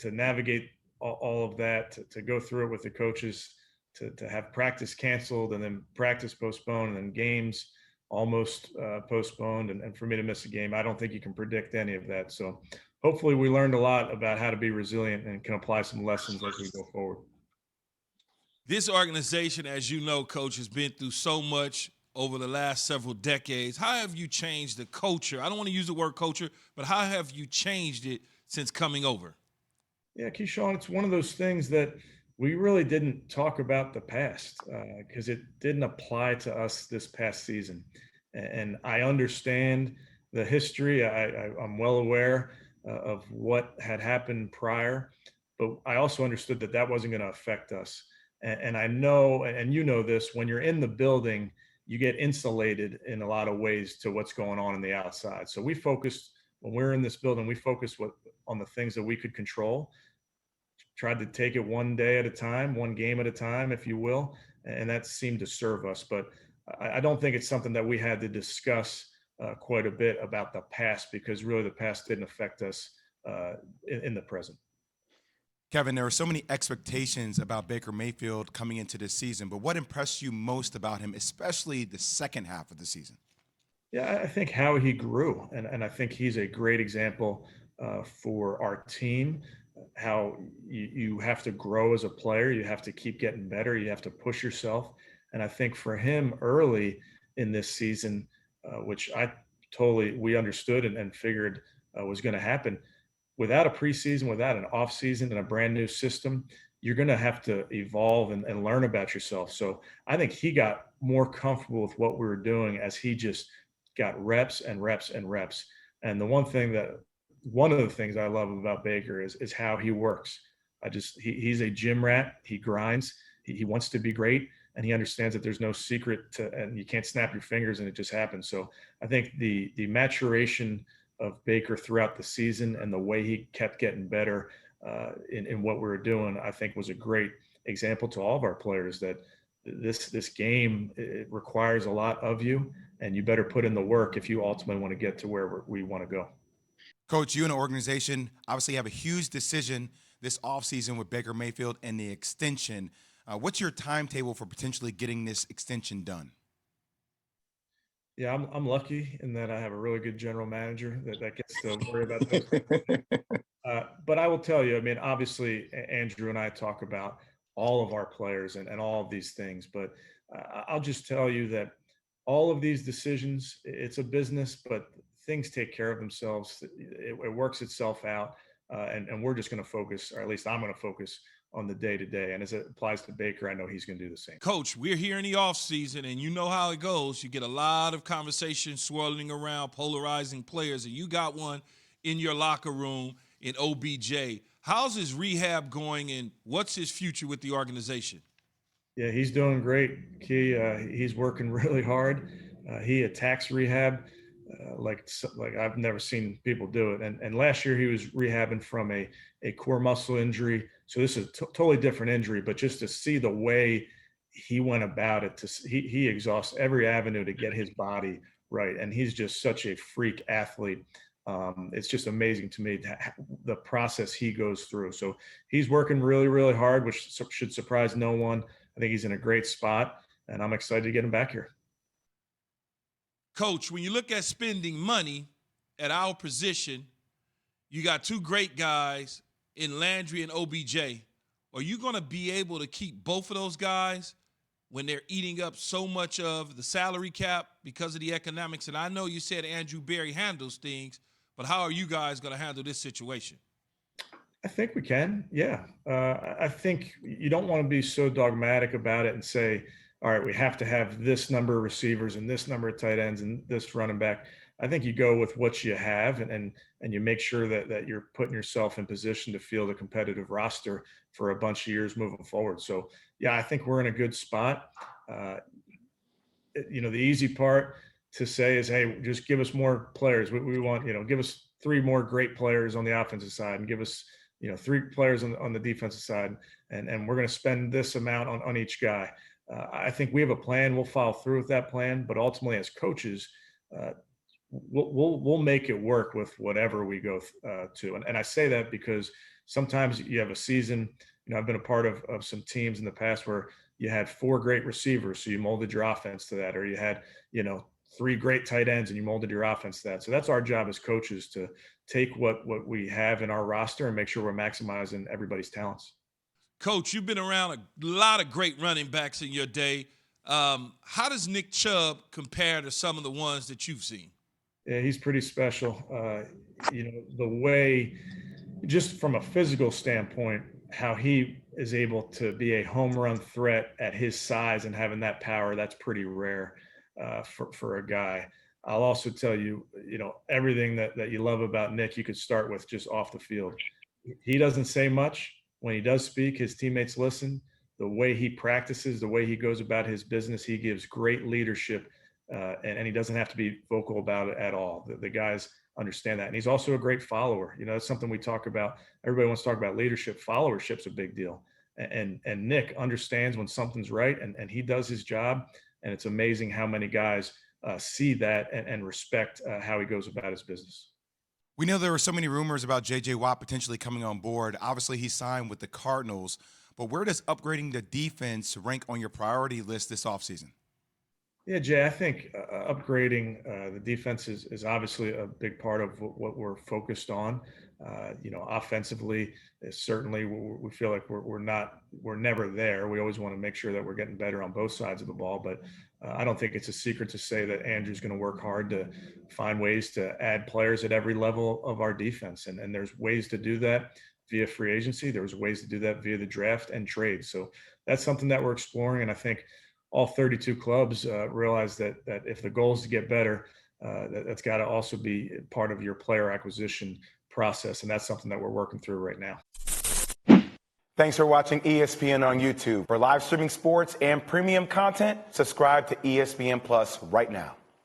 to navigate all of that, to go through it with the coaches, to have practice canceled and then practice postponed and then games almost postponed, and for me to miss a game, I don't think you can predict any of that. So hopefully we learned a lot about how to be resilient and can apply some lessons as we go forward. This organization, as you know, Coach, has been through so much over the last several decades. How have you changed the culture? I don't want to use the word culture, but how have you changed it since coming over? Yeah, Keyshawn, it's one of those things that we really didn't talk about the past because it didn't apply to us this past season. And I understand the history. I'm well aware of what had happened prior, but I also understood that that wasn't going to affect us. And I know, and you know this, when you're in the building, you get insulated in a lot of ways to what's going on the outside. So we focused, when we were in this building, we focused on the things that we could control, tried to take it one day at a time, one game at a time, if you will, and that seemed to serve us. But I don't think it's something that we had to discuss quite a bit about the past, because really the past didn't affect us in the present. Kevin, there are so many expectations about Baker Mayfield coming into this season, but what impressed you most about him, especially the second half of the season? Yeah, I think how he grew, and I think he's a great example for our team. How you have to grow as a player, you have to keep getting better, you have to push yourself. And I think for him early in this season, which we understood and figured was going to happen, without a preseason, without an off season and a brand new system, you're going to have to evolve and learn about yourself. So I think he got more comfortable with what we were doing as he just got reps and reps and reps. And one of the things I love about Baker is how he works. He's a gym rat. He grinds. He wants to be great, and he understands that there's no secret and you can't snap your fingers and it just happens. So I think the maturation of Baker throughout the season and the way he kept getting better in what we were doing, I think was a great example to all of our players that this game, it requires a lot of you, and you better put in the work if you ultimately want to get to where we want to go. Coach, you and the organization obviously have a huge decision this offseason with Baker Mayfield and the extension. What's your timetable for potentially getting this extension done? Yeah, I'm lucky in that I have a really good general manager that gets to worry about those things. But I will tell you, I mean, obviously, Andrew and I talk about all of our players and all of these things, but I'll just tell you that all of these decisions, it's a business, but things take care of themselves. It works itself out, and we're just going to focus, or at least I'm going to focus on the day-to-day. And as it applies to Baker, I know he's going to do the same. Coach, we're here in the offseason, and you know how it goes. You get a lot of conversation swirling around, polarizing players, and you got one in your locker room in OBJ. How's his rehab going, and what's his future with the organization? Yeah, he's doing great, Key. He's working really hard. He attacks rehab like I've never seen people do it. And last year he was rehabbing from a core muscle injury. So this is a totally different injury, but just to see the way he went about it, he exhausts every avenue to get his body right. And he's just such a freak athlete. It's just amazing to me the process he goes through. So he's working really, really hard, which should surprise no one. I think he's in a great spot, and I'm excited to get him back here. Coach, when you look at spending money at our position, you got two great guys in Landry and OBJ. Are you going to be able to keep both of those guys when they're eating up so much of the salary cap because of the economics? And I know you said Andrew Berry handles things, but how are you guys going to handle this situation? I think we can. Yeah. I think you don't want to be so dogmatic about it and say, all right, we have to have this number of receivers and this number of tight ends and this running back. I think you go with what you have and you make sure that you're putting yourself in position to field a competitive roster for a bunch of years moving forward. So, yeah, I think we're in a good spot. The easy part to say is, hey, just give us more players. We want, give us 3 more great players on the offensive side and give us, 3 players on the defensive side. And we're going to spend this amount on each guy. I think we have a plan. We'll follow through with that plan, but ultimately as coaches, we'll make it work with whatever we go to. And I say that because sometimes you have a season. I've been a part of some teams in the past where you had 4 great receivers, so you molded your offense to that, or you had 3 great tight ends and you molded your offense to that. So that's our job as coaches, to take what we have in our roster and make sure we're maximizing everybody's talents. Coach, you've been around a lot of great running backs in your day. How does Nick Chubb compare to some of the ones that you've seen? Yeah, he's pretty special. The way, just from a physical standpoint, how he is able to be a home run threat at his size and having that power, that's pretty rare for a guy. I'll also tell you, everything that you love about Nick, you could start with just off the field. He doesn't say much. When he does speak, his teammates listen. The way he practices, the way he goes about his business, he gives great leadership, and he doesn't have to be vocal about it at all. The guys understand that. And he's also a great follower. That's something we talk about. Everybody wants to talk about leadership. Followership's a big deal. And Nick understands when something's right, and he does his job. And it's amazing how many guys see that and respect how he goes about his business. We know there were so many rumors about J.J. Watt potentially coming on board. Obviously, he signed with the Cardinals. But where does upgrading the defense rank on your priority list this offseason? Yeah, Jay, I think upgrading the defense is obviously a big part of what we're focused on. Offensively, certainly we feel like we're never there. We always want to make sure that we're getting better on both sides of the ball. But I don't think it's a secret to say that Andrew's going to work hard to find ways to add players at every level of our defense. And there's ways to do that via free agency. There's ways to do that via the draft and trade. So that's something that we're exploring. And I think all 32 clubs realize that if the goal is to get better, that's got to also be part of your player acquisition process. And that's something that we're working through right now. Thanks for watching ESPN on YouTube. For live streaming sports and premium content, subscribe to ESPN Plus right now.